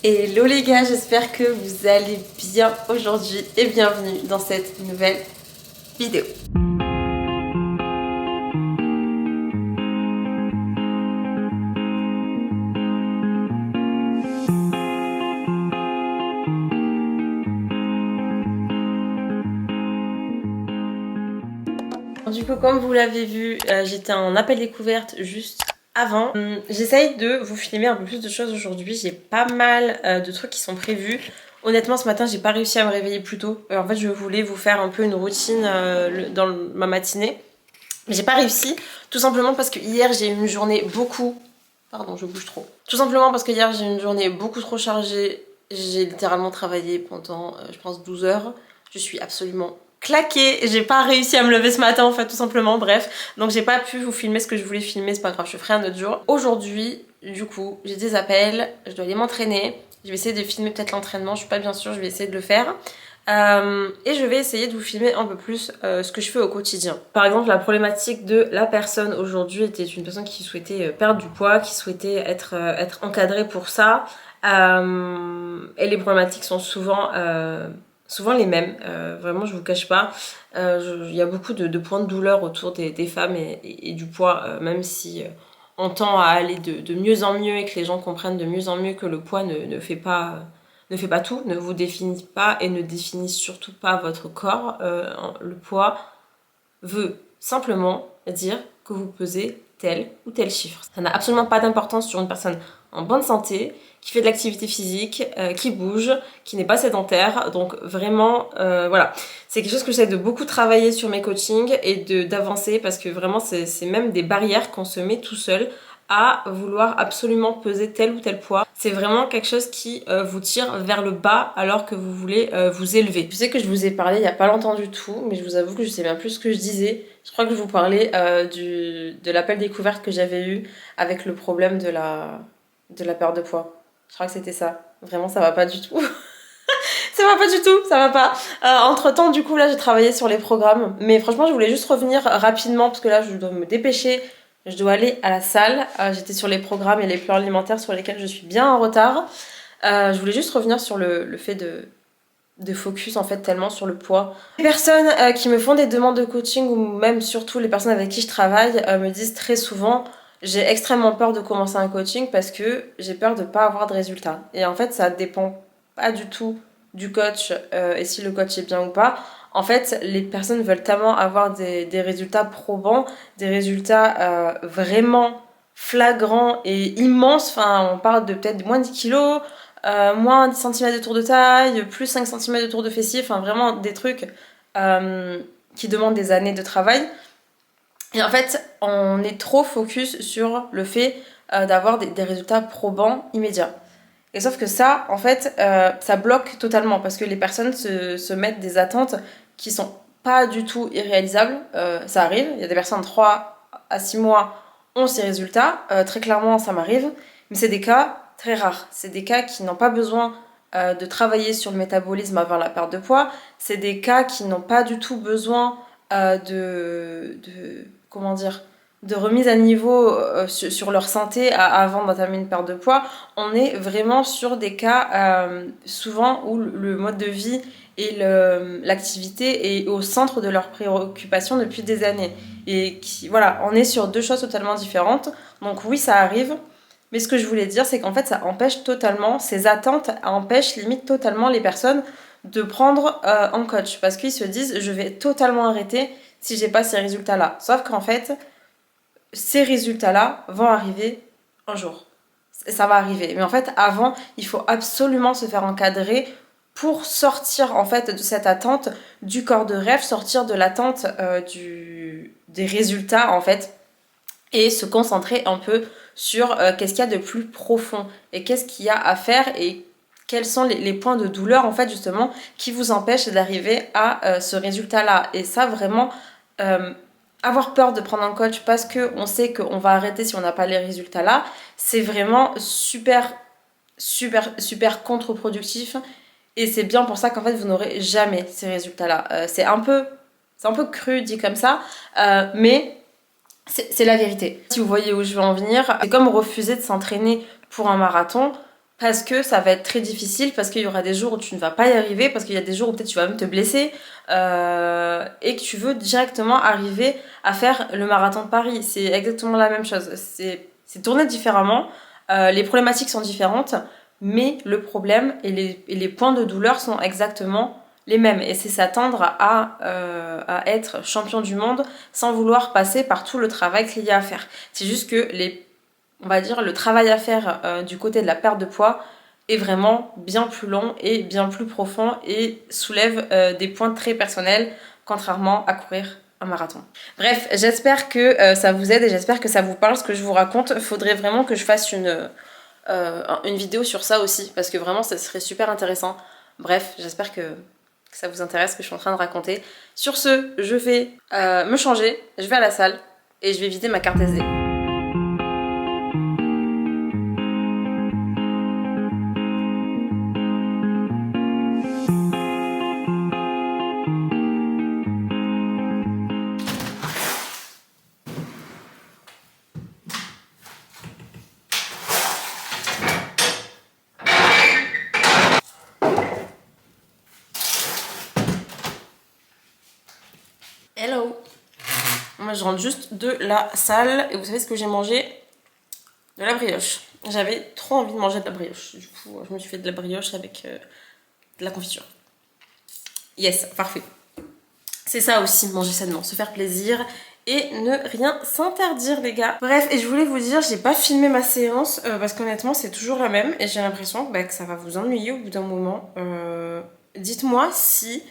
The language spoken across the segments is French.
Hello les gars, j'espère que vous allez bien aujourd'hui et bienvenue dans cette nouvelle vidéo. Du coup, comme vous l'avez vu, j'étais en appel découverte juste avant. J'essaye de vous filmer un peu plus de choses aujourd'hui. J'ai pas mal de trucs qui sont prévus. Honnêtement, ce matin, j'ai pas réussi à me réveiller plus tôt. En fait, je voulais vous faire un peu une routine dans ma matinée. Mais j'ai pas réussi, tout simplement parce que hier, j'ai eu une journée beaucoup... Pardon, je bouge trop. Tout simplement parce que hier, j'ai eu une journée beaucoup trop chargée. J'ai littéralement travaillé pendant, je pense, 12 heures. Je suis absolument claquée. J'ai pas réussi à me lever ce matin, en fait, tout simplement. Bref, donc j'ai pas pu vous filmer ce que je voulais filmer. C'est pas grave, je ferai un autre jour. Aujourd'hui, du coup, j'ai des appels. Je dois aller m'entraîner. Je vais essayer de filmer peut-être l'entraînement. Je suis pas bien sûre, je vais essayer de le faire. Et je vais essayer de vous filmer un peu plus ce que je fais au quotidien. Par exemple, la problématique de la personne aujourd'hui était une personne qui souhaitait perdre du poids, qui souhaitait être encadrée pour ça. Et les problématiques sont souvent les mêmes. Vraiment, je vous cache pas. Il y a beaucoup de points de douleur autour des femmes et du poids, même si on tend à aller de mieux en mieux et que les gens comprennent de mieux en mieux que le poids ne fait pas tout, ne vous définit pas et ne définit surtout pas votre corps. Le poids veut simplement dire que vous pesez tel ou tel chiffre. Ça n'a absolument pas d'importance sur une personne en bonne santé, qui fait de l'activité physique, qui bouge, qui n'est pas sédentaire. Donc vraiment, voilà. C'est quelque chose que j'essaie de beaucoup travailler sur mes coachings et d'avancer parce que vraiment, c'est même des barrières qu'on se met tout seul à vouloir absolument peser tel ou tel poids. C'est vraiment quelque chose qui vous tire vers le bas alors que vous voulez vous élever. Je sais que je vous ai parlé il n'y a pas longtemps du tout, mais je vous avoue que je sais bien plus ce que je disais. Je crois que je vous parlais de l'appel découverte que j'avais eu avec le problème de la perte de poids. Je crois que c'était ça. Vraiment, ça va pas du tout. Ça va pas du tout, ça va pas. Entre temps, du coup, là, j'ai travaillé sur les programmes. Mais franchement, je voulais juste revenir rapidement parce que là, je dois me dépêcher. Je dois aller à la salle. J'étais sur les programmes et les plans alimentaires sur lesquels je suis bien en retard. Je voulais juste revenir sur le fait de focus en fait tellement sur le poids. Les personnes qui me font des demandes de coaching ou même surtout les personnes avec qui je travaille me disent très souvent j'ai extrêmement peur de commencer un coaching parce que j'ai peur de pas avoir de résultats. Et en fait, ça dépend pas du tout du coach et si le coach est bien ou pas. En fait, les personnes veulent tellement avoir des résultats probants, des résultats vraiment flagrants et immenses. Enfin, on parle de peut-être moins de 10 kilos, moins 10 cm de tour de taille, plus 5 cm de tour de fessier. Enfin, vraiment des trucs qui demandent des années de travail. Et en fait, on est trop focus sur le fait d'avoir des résultats probants immédiats. Et sauf que ça, en fait, ça bloque totalement parce que les personnes se mettent des attentes qui sont pas du tout irréalisables. Ça arrive, il y a des personnes 3 à 6 mois ont ces résultats. Très clairement, ça m'arrive. Mais c'est des cas très rares. C'est des cas qui n'ont pas besoin de travailler sur le métabolisme avant la perte de poids. C'est des cas qui n'ont pas du tout besoin comment dire, de remise à niveau sur leur santé avant d'entamer une perte de poids. On est vraiment sur des cas souvent où le mode de vie et l'activité est au centre de leurs préoccupations depuis des années. Et voilà, on est sur deux choses totalement différentes. Donc oui, ça arrive. Mais ce que je voulais dire, c'est qu'en fait, ça empêche totalement, ces attentes empêchent limite totalement les personnes de prendre un coach. Parce qu'ils se disent, je vais totalement arrêter si j'ai pas ces résultats-là. Sauf qu'en fait, ces résultats-là vont arriver un jour. Ça va arriver. Mais en fait, avant, il faut absolument se faire encadrer pour sortir en fait de cette attente du corps de rêve, sortir de l'attente des résultats en fait, et se concentrer un peu sur qu'est-ce qu'il y a de plus profond et qu'est-ce qu'il y a à faire et quels sont les points de douleur en fait justement qui vous empêchent d'arriver à ce résultat-là. Et ça vraiment, avoir peur de prendre un coach parce qu'on sait qu'on va arrêter si on n'a pas les résultats là, c'est vraiment super contre-productif et c'est bien pour ça qu'en fait vous n'aurez jamais ces résultats là. C'est un peu cru dit comme ça, mais c'est la vérité. Si vous voyez où je veux en venir, c'est comme refuser de s'entraîner pour un marathon parce que ça va être très difficile, parce qu'il y aura des jours où tu ne vas pas y arriver, parce qu'il y a des jours où peut-être tu vas même te blesser, et que tu veux directement arriver à faire le marathon de Paris. C'est exactement la même chose. C'est tourné différemment, les problématiques sont différentes, mais le problème et les points de douleur sont exactement les mêmes. Et c'est s'attendre à être champion du monde sans vouloir passer par tout le travail qu'il y a à faire. C'est juste que on va dire, le travail à faire du côté de la perte de poids est vraiment bien plus long et bien plus profond et soulève des points très personnels, contrairement à courir un marathon. Bref, j'espère que ça vous aide et j'espère que ça vous parle ce que je vous raconte. Faudrait vraiment que je fasse une vidéo sur ça aussi, parce que vraiment ça serait super intéressant. Bref, j'espère que ça vous intéresse ce que je suis en train de raconter. Sur ce, je vais me changer, je vais à la salle et je vais vider ma carte SD. Hello. Moi je rentre juste de la salle et vous savez ce que j'ai mangé? De la brioche. J'avais trop envie de manger de la brioche. Du coup je me suis fait de la brioche avec de la confiture. Yes, parfait. C'est ça aussi, manger sainement, se faire plaisir et ne rien s'interdire les gars. Bref, et je voulais vous dire, j'ai pas filmé ma séance parce qu'honnêtement c'est toujours la même et j'ai l'impression que ça va vous ennuyer au bout d'un moment. Dites-moi si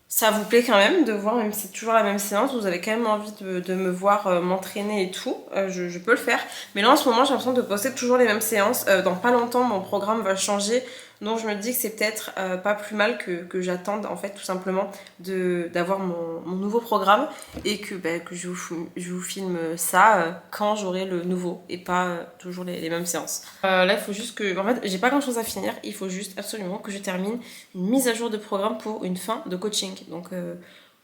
ça vous plaît quand même de voir, même si c'est toujours la même séance, vous avez quand même envie de me voir m'entraîner et tout, je peux le faire. Mais là en ce moment j'ai l'impression de poster toujours les mêmes séances. Dans pas longtemps mon programme va changer, donc je me dis que c'est peut-être pas plus mal que j'attende en fait tout simplement d'avoir mon nouveau programme et que je vous filme ça quand j'aurai le nouveau et pas toujours les mêmes séances. Là il faut juste que, en fait j'ai pas grand chose à finir, il faut juste absolument que je termine une mise à jour de programme pour une fin de coaching. Donc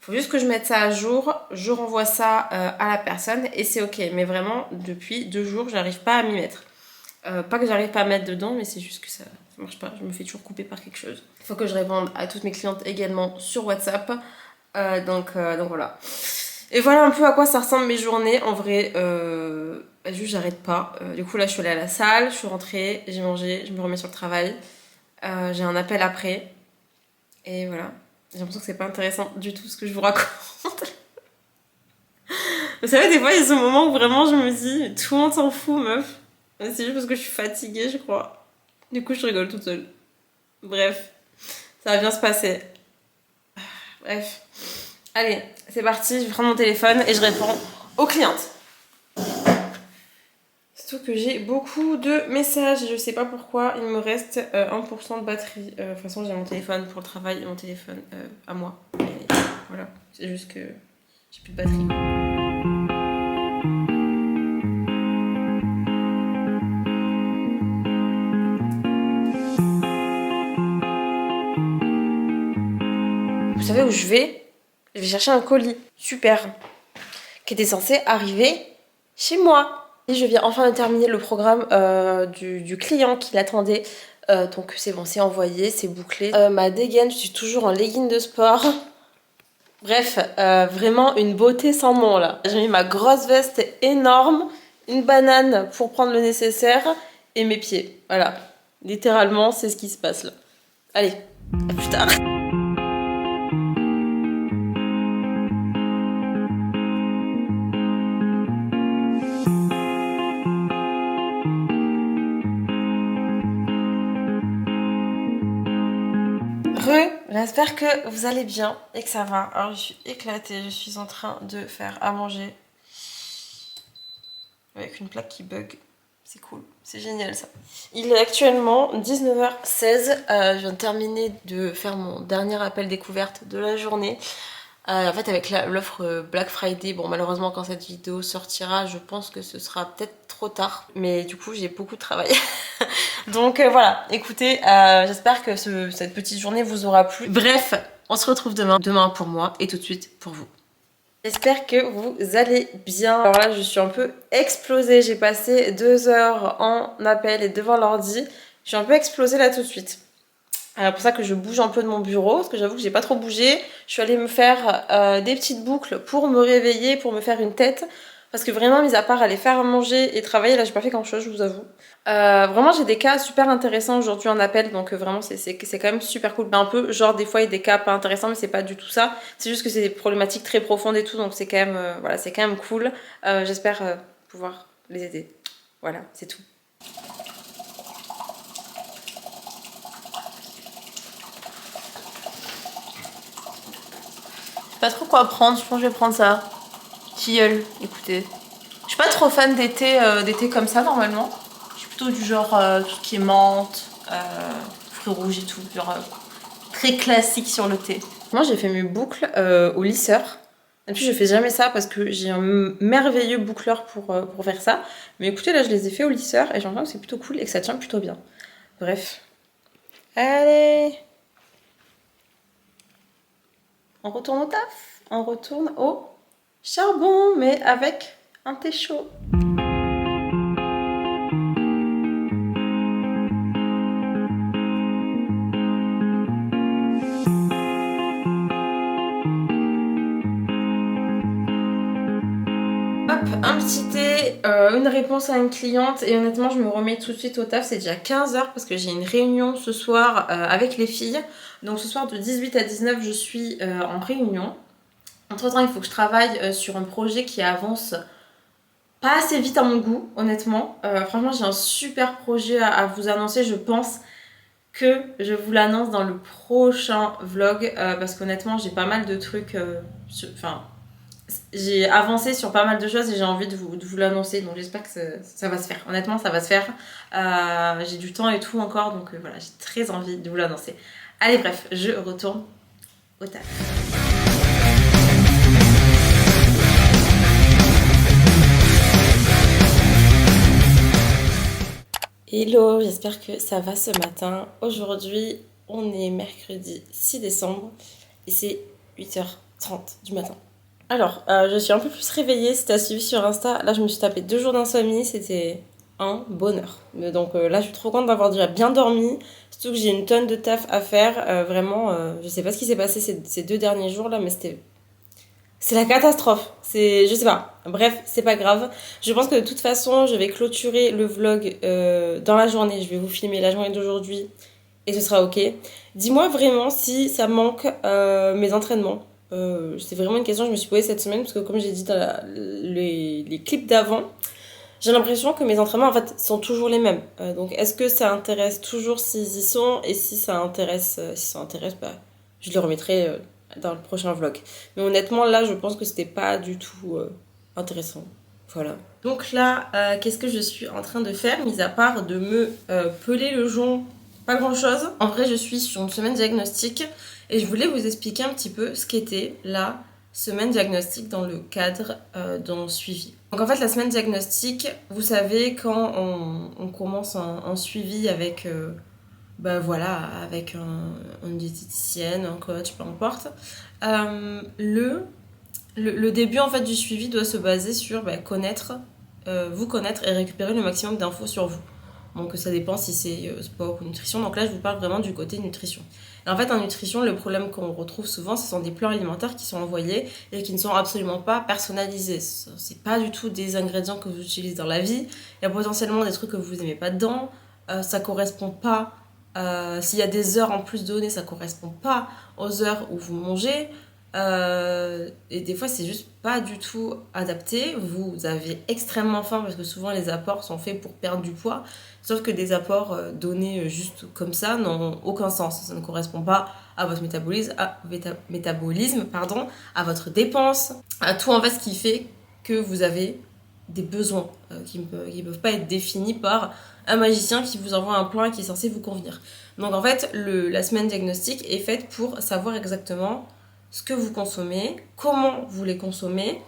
faut juste que je mette ça à jour, je renvoie ça à la personne et c'est ok. Mais vraiment depuis 2 jours j'arrive pas à m'y mettre. Pas que j'arrive pas à mettre dedans, mais c'est juste que ça marche pas. Je me fais toujours couper par quelque chose. Il faut que je réponde à toutes mes clientes également sur WhatsApp. Donc voilà. Et voilà un peu à quoi ça ressemble mes journées. En vrai, juste j'arrête pas. Du coup là je suis allée à la salle, je suis rentrée, j'ai mangé, je me remets sur le travail. J'ai un appel après. Et voilà. J'ai l'impression que c'est pas intéressant du tout ce que je vous raconte. Vous savez, des fois il y a ce moment où vraiment je me dis tout le monde s'en fout meuf. C'est juste parce que je suis fatiguée, je crois. Du coup, je rigole toute seule. Bref, ça va bien se passer. Bref. Allez, c'est parti, je vais prendre mon téléphone et je réponds aux clientes. Surtout que j'ai beaucoup de messages, je sais pas pourquoi, il me reste 1% de batterie. De toute façon, j'ai mon téléphone pour le travail et mon téléphone à moi. Et voilà, c'est juste que j'ai plus de batterie. Vous savez où je vais? Je vais chercher un colis, super, qui était censé arriver chez moi. Et je viens enfin de terminer le programme du client qui l'attendait. Donc c'est bon, c'est envoyé, c'est bouclé. Ma dégaine, je suis toujours en legging de sport. Bref, vraiment une beauté sans nom là. J'ai mis ma grosse veste énorme, une banane pour prendre le nécessaire et mes pieds. Voilà, littéralement c'est ce qui se passe là. Allez, à plus tard. J'espère que vous allez bien et que ça va. Alors je suis éclatée, je suis en train de faire à manger avec une plaque qui bug. C'est cool, c'est génial ça. Il est actuellement 19h16, je viens de terminer de faire mon dernier appel découverte de la journée. En fait avec l'offre Black Friday, bon malheureusement quand cette vidéo sortira je pense que ce sera peut-être trop tard, mais du coup j'ai beaucoup de travail. Donc voilà, écoutez, j'espère que cette petite journée vous aura plu. Bref, on se retrouve demain pour moi et tout de suite pour vous. J'espère que vous allez bien. Alors là je suis un peu explosée, j'ai passé 2 heures en appel et devant l'ordi. Je suis un peu explosée là tout de suite. C'est pour ça que je bouge un peu de mon bureau, parce que j'avoue que j'ai pas trop bougé. Je suis allée me faire des petites boucles pour me réveiller, pour me faire une tête. Parce que vraiment, mis à part aller faire à manger et travailler, là j'ai pas fait grand chose, je vous avoue. Vraiment, j'ai des cas super intéressants aujourd'hui en appel, donc vraiment c'est quand même super cool. Un peu, genre des fois il y a des cas pas intéressants, mais c'est pas du tout ça. C'est juste que c'est des problématiques très profondes et tout, donc c'est quand même, voilà, c'est quand même cool. J'espère pouvoir les aider. Voilà, c'est tout. Pas trop quoi prendre, je pense que je vais prendre ça. Tilleul, écoutez. Je suis pas trop fan d'été comme ça normalement. Je suis plutôt du genre tout ce qui est menthe, fruits rouges et tout. Genre très classique sur le thé. Moi j'ai fait mes boucles au lisseur. Et puis je fais jamais ça parce que j'ai un merveilleux boucleur pour faire ça. Mais écoutez là je les ai fait au lisseur et j'ai l'impression que c'est plutôt cool et que ça tient plutôt bien. Bref. Allez. On retourne au taf. On retourne au charbon mais avec un thé chaud. Un petit thé, une réponse à une cliente et honnêtement je me remets tout de suite au taf, c'est déjà 15h parce que j'ai une réunion ce soir avec les filles. Donc ce soir de 18 à 19 je suis en réunion. Entre temps il faut que je travaille sur un projet qui avance pas assez vite à mon goût honnêtement. Franchement j'ai un super projet à vous annoncer, je pense que je vous l'annonce dans le prochain vlog parce qu'honnêtement j'ai pas mal de trucs, j'ai avancé sur pas mal de choses et j'ai envie de vous l'annoncer, donc j'espère que ça va se faire. Honnêtement, ça va se faire. J'ai du temps et tout encore, donc voilà, j'ai très envie de vous l'annoncer. Allez, bref, je retourne au taf. Hello, j'espère que ça va ce matin. Aujourd'hui, on est mercredi 6 décembre et c'est 8h30 du matin. Alors, je suis un peu plus réveillée, si t'as suivi sur Insta, là je me suis tapé 2 jours d'insomnie, c'était un bonheur. Donc là je suis trop contente d'avoir déjà bien dormi, surtout que j'ai une tonne de taf à faire, vraiment, je sais pas ce qui s'est passé ces 2 derniers jours là, mais c'est la catastrophe, je sais pas, bref, c'est pas grave. Je pense que de toute façon je vais clôturer le vlog dans la journée, je vais vous filmer la journée d'aujourd'hui et ce sera ok. Dis-moi vraiment si ça manque mes entraînements. C'est vraiment une question que je me suis posée cette semaine parce que comme j'ai dit dans les clips d'avant, j'ai l'impression que mes entraînements en fait sont toujours les mêmes. Donc est-ce que ça intéresse toujours s'ils y sont et si ça intéresse, bah, je le remettrai dans le prochain vlog. Mais honnêtement là je pense que c'était pas du tout intéressant. Voilà. Donc là, qu'est-ce que je suis en train de faire, mis à part de me peler le jonc, pas grand chose. En vrai, je suis sur une semaine diagnostique et je voulais vous expliquer un petit peu ce qu'était la semaine diagnostique dans le cadre d'un suivi. Donc en fait, la semaine diagnostique, vous savez, quand on commence un suivi avec, bah voilà, avec une diététicienne, un coach, peu importe, le début en fait du suivi doit se baser sur connaître, vous connaître et récupérer le maximum d'infos sur vous. Donc ça dépend si c'est sport ou nutrition. Donc là je vous parle vraiment du côté nutrition. Et en fait en nutrition le problème qu'on retrouve souvent ce sont des plans alimentaires qui sont envoyés et qui ne sont absolument pas personnalisés. C'est pas du tout des ingrédients que vous utilisez dans la vie. Il y a potentiellement des trucs que vous aimez pas dedans. Ça correspond pas. S'il y a des heures en plus données, ça correspond pas aux heures où vous mangez. Et des fois c'est juste pas du tout adapté. Vous avez extrêmement faim parce que souvent les apports sont faits pour perdre du poids, sauf que des apports donnés juste comme ça n'ont aucun sens. Ça ne correspond pas à votre métabolisme, à votre dépense, à tout en fait ce qui fait que vous avez des besoins qui ne peuvent pas être définis par un magicien qui vous envoie un plan qui est censé vous convenir. Donc en fait la semaine diagnostique est faite pour savoir exactement ce que vous consommez, comment vous les consommez,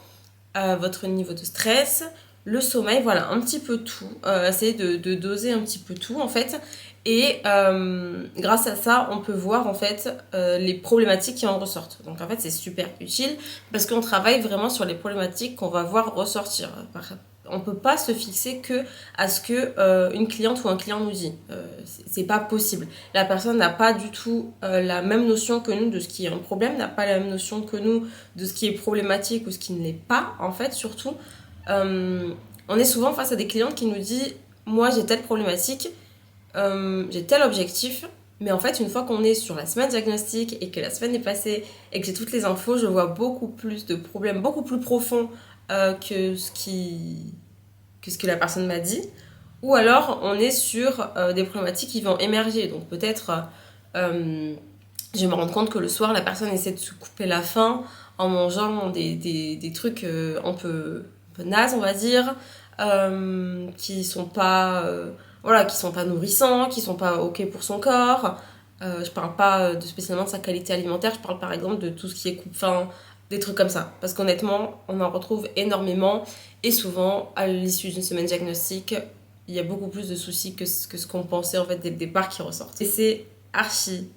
votre niveau de stress, le sommeil, voilà, un petit peu tout. Essayez de doser un petit peu tout en fait. Et grâce à ça, on peut voir en fait les problématiques qui en ressortent. Donc en fait, c'est super utile parce qu'on travaille vraiment sur les problématiques qu'on va voir ressortir. On peut pas se fixer que à ce que une cliente ou un client nous dit. C'est pas possible. La personne n'a pas du tout la même notion que nous de ce qui est un problème, n'a pas la même notion que nous de ce qui est problématique ou ce qui ne l'est pas, en fait, surtout. On est souvent face à des clientes qui nous disent moi j'ai telle problématique, j'ai tel objectif, mais en fait une fois qu'on est sur la semaine diagnostic et que la semaine est passée et que j'ai toutes les infos, je vois beaucoup plus de problèmes, beaucoup plus profonds que ce que la personne m'a dit. Ou alors on est sur des problématiques qui vont émerger, donc peut-être je vais me rendre compte que le soir la personne essaie de se couper la faim en mangeant des trucs un peu nazes, on va dire, qui sont pas voilà, qui sont pas nourrissants, qui sont pas ok pour son corps. Je parle pas spécialement de sa qualité alimentaire, je parle par exemple de tout ce qui est coupe-faim, des trucs comme ça. Parce qu'honnêtement, on en retrouve énormément et souvent, à l'issue d'une semaine diagnostique, il y a beaucoup plus de soucis que ce qu'on pensait en fait dès le départ qui ressortent. Et c'est archi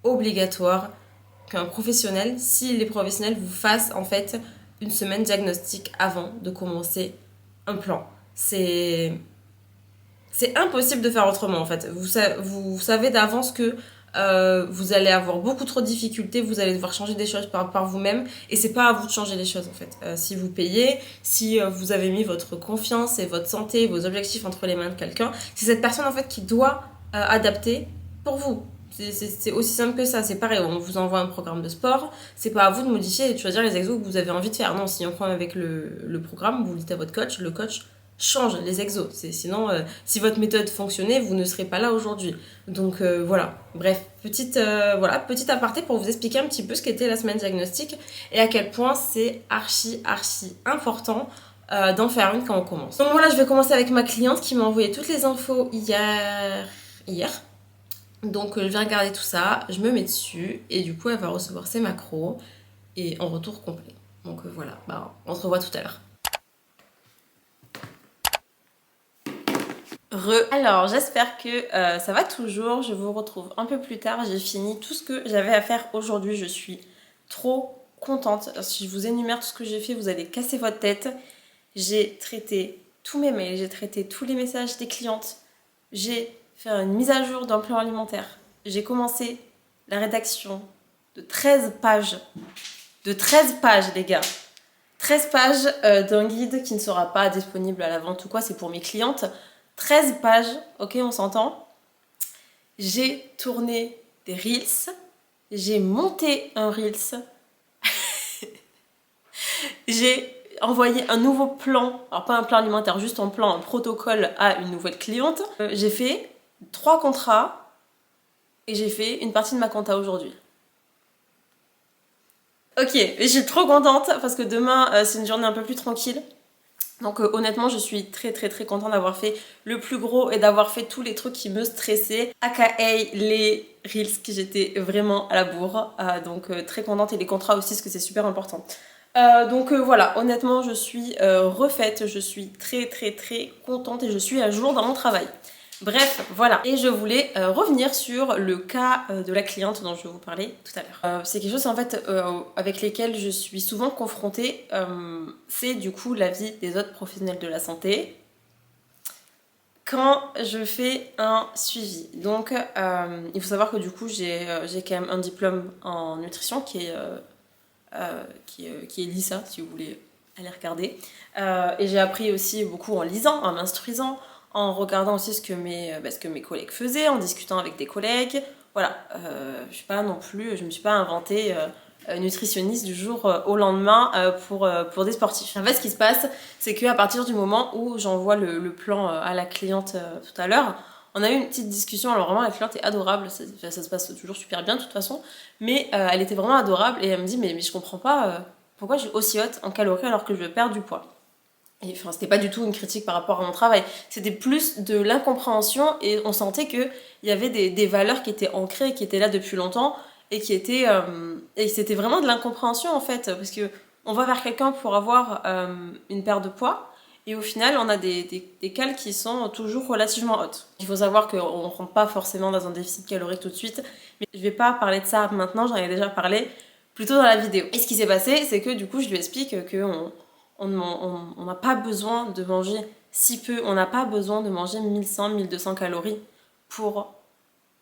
obligatoire qu'un professionnel, si les professionnels vous fassent en fait une semaine diagnostique avant de commencer un plan. C'est impossible de faire autrement en fait. Vous savez d'avance que vous allez avoir beaucoup trop de difficultés, vous allez devoir changer des choses par vous-même et c'est pas à vous de changer les choses en fait. Si vous payez, si vous avez mis votre confiance et votre santé, vos objectifs entre les mains de quelqu'un, c'est cette personne en fait qui doit adapter pour vous. C'est aussi simple que ça, c'est pareil, on vous envoie un programme de sport, c'est pas à vous de modifier et de choisir les exos que vous avez envie de faire. Non, si on prend avec le programme, vous le dites à votre coach, le coach change les exos. Sinon, si votre méthode fonctionnait, vous ne serez pas là aujourd'hui. Donc voilà, bref, petit aparté pour vous expliquer un petit peu ce qu'était la semaine diagnostique et à quel point c'est archi important d'en faire une quand on commence. Donc voilà, je vais commencer avec ma cliente qui m'a envoyé toutes les infos hier. Donc je vais regarder tout ça, je me mets dessus et du coup elle va recevoir ses macros et en retour complet. Donc voilà, on se revoit tout à l'heure. Alors j'espère que ça va toujours, je vous retrouve un peu plus tard, j'ai fini tout ce que j'avais à faire aujourd'hui, je suis trop contente. Si je vous énumère tout ce que j'ai fait, vous allez casser votre tête. J'ai traité tous mes mails, j'ai traité tous les messages des clientes, j'ai fait une mise à jour d'un plan alimentaire, j'ai commencé la rédaction de 13 pages, les gars, 13 pages d'un guide qui ne sera pas disponible à la vente ou quoi, c'est pour mes clientes. 13 pages, ok, on s'entend. J'ai tourné des reels, j'ai monté un reels, j'ai envoyé un nouveau plan, alors pas un plan alimentaire, juste un plan, un protocole à une nouvelle cliente. J'ai fait 3 contrats et j'ai fait une partie de ma compta aujourd'hui. Ok, je suis trop contente parce que demain c'est une journée un peu plus tranquille. Donc honnêtement je suis très contente d'avoir fait le plus gros et d'avoir fait tous les trucs qui me stressaient, aka les reels qui j'étais vraiment à la bourre. Donc très contente et les contrats aussi parce que c'est super important. Donc voilà, honnêtement je suis refaite, je suis très contente et je suis à jour dans mon travail. Bref, voilà. Et je voulais revenir sur le cas de la cliente dont je vous parlais tout à l'heure. C'est quelque chose en fait avec lesquels je suis souvent confrontée. C'est du coup la vie des autres professionnels de la santé quand je fais un suivi. Donc il faut savoir que du coup j'ai quand même un diplôme en nutrition qui est LISA si vous voulez aller regarder. Et j'ai appris aussi beaucoup en lisant, en m'instruisant, en regardant aussi ce que mes collègues faisaient, en discutant avec des collègues. Voilà, je me suis pas inventée nutritionniste du jour au lendemain pour des sportifs. En fait, ce qui se passe, c'est qu'à partir du moment où j'envoie le plan à la cliente tout à l'heure, on a eu une petite discussion. Alors vraiment, la cliente est adorable, ça se passe toujours super bien de toute façon, mais elle était vraiment adorable et elle me dit mais je comprends pas pourquoi je suis aussi haute en calories alors que je veux perdre du poids. Et enfin, c'était pas du tout une critique par rapport à mon travail, c'était plus de l'incompréhension et on sentait qu'il y avait des valeurs qui étaient ancrées, qui étaient là depuis longtemps et et c'était vraiment de l'incompréhension en fait, parce que on va vers quelqu'un pour avoir une perte de poids et au final on a des cales qui sont toujours relativement hautes. Il faut savoir qu'on ne rentre pas forcément dans un déficit calorique tout de suite, mais je vais pas parler de ça maintenant, j'en ai déjà parlé plus tôt dans la vidéo. Et ce qui s'est passé, c'est que du coup je lui explique que on n'a pas besoin de manger si peu, on n'a pas besoin de manger 1100, 1200 calories pour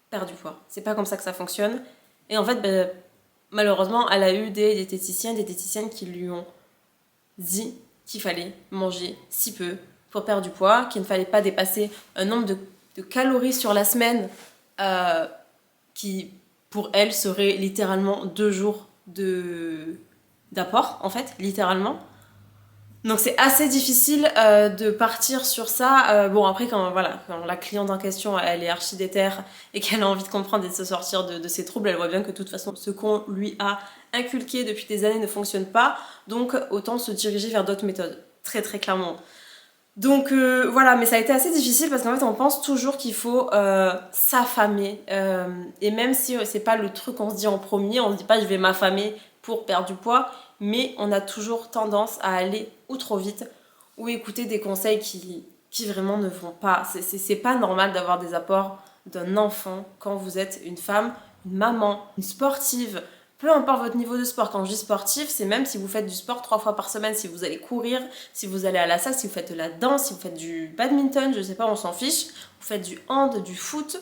perdre du poids. C'est pas comme ça que ça fonctionne. Et en fait, ben, malheureusement, elle a eu des diététiciennes qui lui ont dit qu'il fallait manger si peu pour perdre du poids, qu'il ne fallait pas dépasser un nombre de calories sur la semaine qui, pour elle, serait littéralement 2 jours d'apport, en fait, littéralement. Donc c'est assez difficile de partir sur ça. Bon après quand la cliente en question elle est archi déterre et qu'elle a envie de comprendre et de se sortir de ses troubles, elle voit bien que de toute façon ce qu'on lui a inculqué depuis des années ne fonctionne pas. Donc autant se diriger vers d'autres méthodes, très très clairement. Donc voilà, mais ça a été assez difficile parce qu'en fait on pense toujours qu'il faut s'affamer. Et même si c'est pas le truc qu'on se dit en premier, on se dit pas je vais m'affamer pour perdre du poids, mais on a toujours tendance à aller ou trop vite ou écouter des conseils qui vraiment ne vont pas. C'est pas normal d'avoir des apports d'un enfant quand vous êtes une femme, une maman, une sportive. Peu importe votre niveau de sport, quand je dis sportif, c'est même si vous faites du sport 3 fois par semaine, si vous allez courir, si vous allez à la salle, si vous faites de la danse, si vous faites du badminton, je sais pas, on s'en fiche, vous faites du hand, du foot,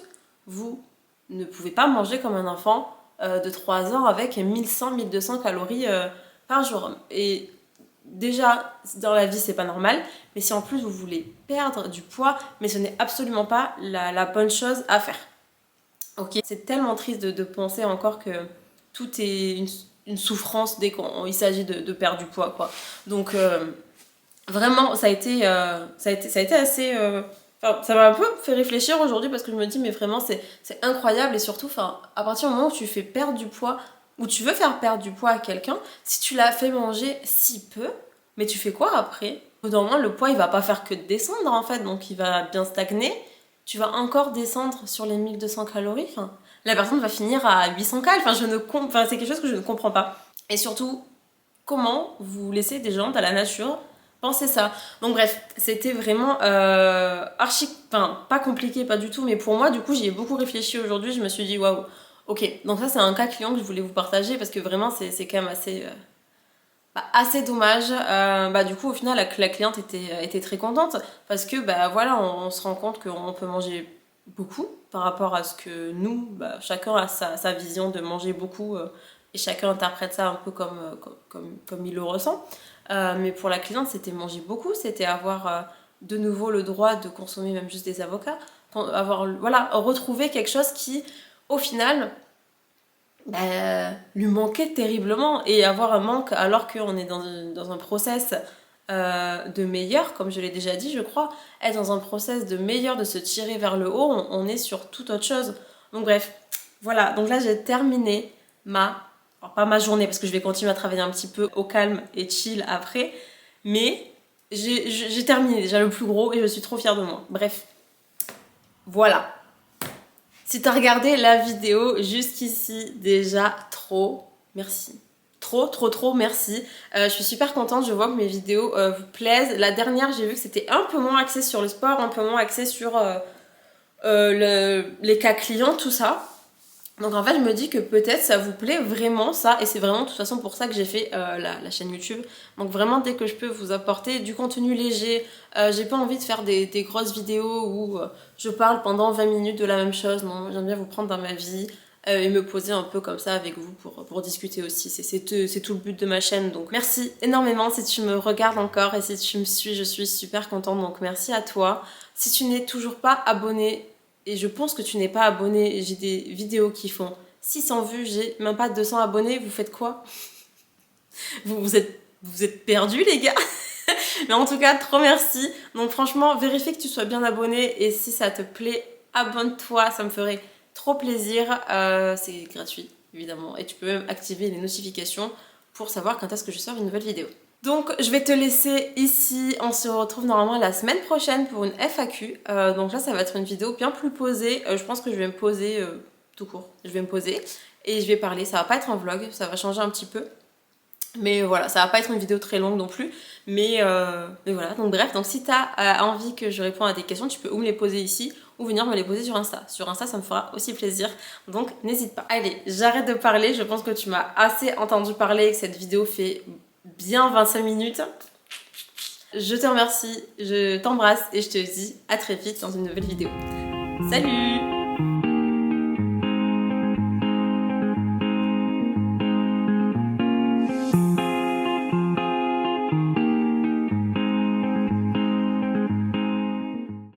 vous ne pouvez pas manger comme un enfant de 3 ans avec 1100, 1200 calories par jour. Et déjà, dans la vie, c'est pas normal, mais si en plus vous voulez perdre du poids, mais ce n'est absolument pas la bonne chose à faire. Ok, c'est tellement triste de penser encore que tout est une souffrance dès qu'il s'agit de perdre du poids, quoi. Donc, vraiment, ça a été assez... ça m'a un peu fait réfléchir aujourd'hui parce que je me dis, mais vraiment, c'est incroyable. Et surtout, à partir du moment où tu fais perdre du poids, ou tu veux faire perdre du poids à quelqu'un, si tu l'as fait manger si peu, mais tu fais quoi après? Au bout d'un moment, le poids, il va pas faire que descendre, en fait. Donc, il va bien stagner. Tu vas encore descendre sur les 1200 calories. Enfin, la personne va finir à 800 calories. C'est quelque chose que je ne comprends pas. Et surtout, comment vous laissez des gens à la nature penser ça? Donc bref, c'était vraiment pas compliqué, pas du tout, mais pour moi, du coup, j'y ai beaucoup réfléchi aujourd'hui. Je me suis dit, waouh, ok. Donc ça, c'est un cas client que je voulais vous partager parce que vraiment, c'est quand même assez dommage. Du coup, au final, la cliente était très contente parce que voilà, on se rend compte qu'on peut manger beaucoup par rapport à ce que nous, chacun a sa vision de manger beaucoup et chacun interprète ça un peu comme il le ressent. Mais pour la cliente, c'était manger beaucoup, c'était avoir de nouveau le droit de consommer même juste des avocats, retrouver quelque chose qui, au final, lui manquait terriblement et avoir un manque alors qu'on est dans un process de meilleur, comme je l'ai déjà dit, je crois, être dans un process de meilleur, de se tirer vers le haut, on est sur toute autre chose. Donc bref, voilà, donc là j'ai terminé pas ma journée parce que je vais continuer à travailler un petit peu au calme et chill après, mais j'ai terminé déjà le plus gros et je suis trop fière de moi. Bref, voilà. Si t'as regardé la vidéo jusqu'ici, déjà trop merci. Trop merci. Je suis super contente, je vois que mes vidéos vous plaisent. La dernière, j'ai vu que c'était un peu moins axé sur le sport, un peu moins axé sur les cas clients, tout ça. Donc en fait, je me dis que peut-être ça vous plaît vraiment ça, et c'est vraiment de toute façon pour ça que j'ai fait la chaîne YouTube. Donc vraiment, dès que je peux vous apporter du contenu léger, j'ai pas envie de faire des grosses vidéos où je parle pendant 20 minutes de la même chose. Non, j'aime bien vous prendre dans ma vie et me poser un peu comme ça avec vous pour discuter aussi. C'est tout le but de ma chaîne. Donc merci énormément si tu me regardes encore et si tu me suis, je suis super contente. Donc merci à toi. Si tu n'es toujours pas abonné, et je pense que tu n'es pas abonné, j'ai des vidéos qui font 600 vues, j'ai même pas 200 abonnés, vous faites quoi? vous êtes perdus les gars. Mais en tout cas, trop merci. Donc franchement, vérifie que tu sois bien abonné et si ça te plaît, abonne-toi, ça me ferait trop plaisir. C'est gratuit, évidemment. Et tu peux même activer les notifications pour savoir quand est-ce que je sors une nouvelle vidéo. Donc je vais te laisser ici, on se retrouve normalement la semaine prochaine pour une FAQ. Donc là ça va être une vidéo bien plus posée, je pense que je vais me poser tout court. Je vais me poser et je vais parler, ça va pas être un vlog, ça va changer un petit peu. Mais voilà, ça va pas être une vidéo très longue non plus. Mais voilà, donc bref, donc si t'as envie que je réponde à tes questions, tu peux ou me les poser ici ou venir me les poser sur Insta. Sur Insta, ça me fera aussi plaisir, donc n'hésite pas. Allez, j'arrête de parler, je pense que tu m'as assez entendu parler et que cette vidéo fait bien 25 minutes. Je te remercie, je t'embrasse et je te dis à très vite dans une nouvelle vidéo. Salut!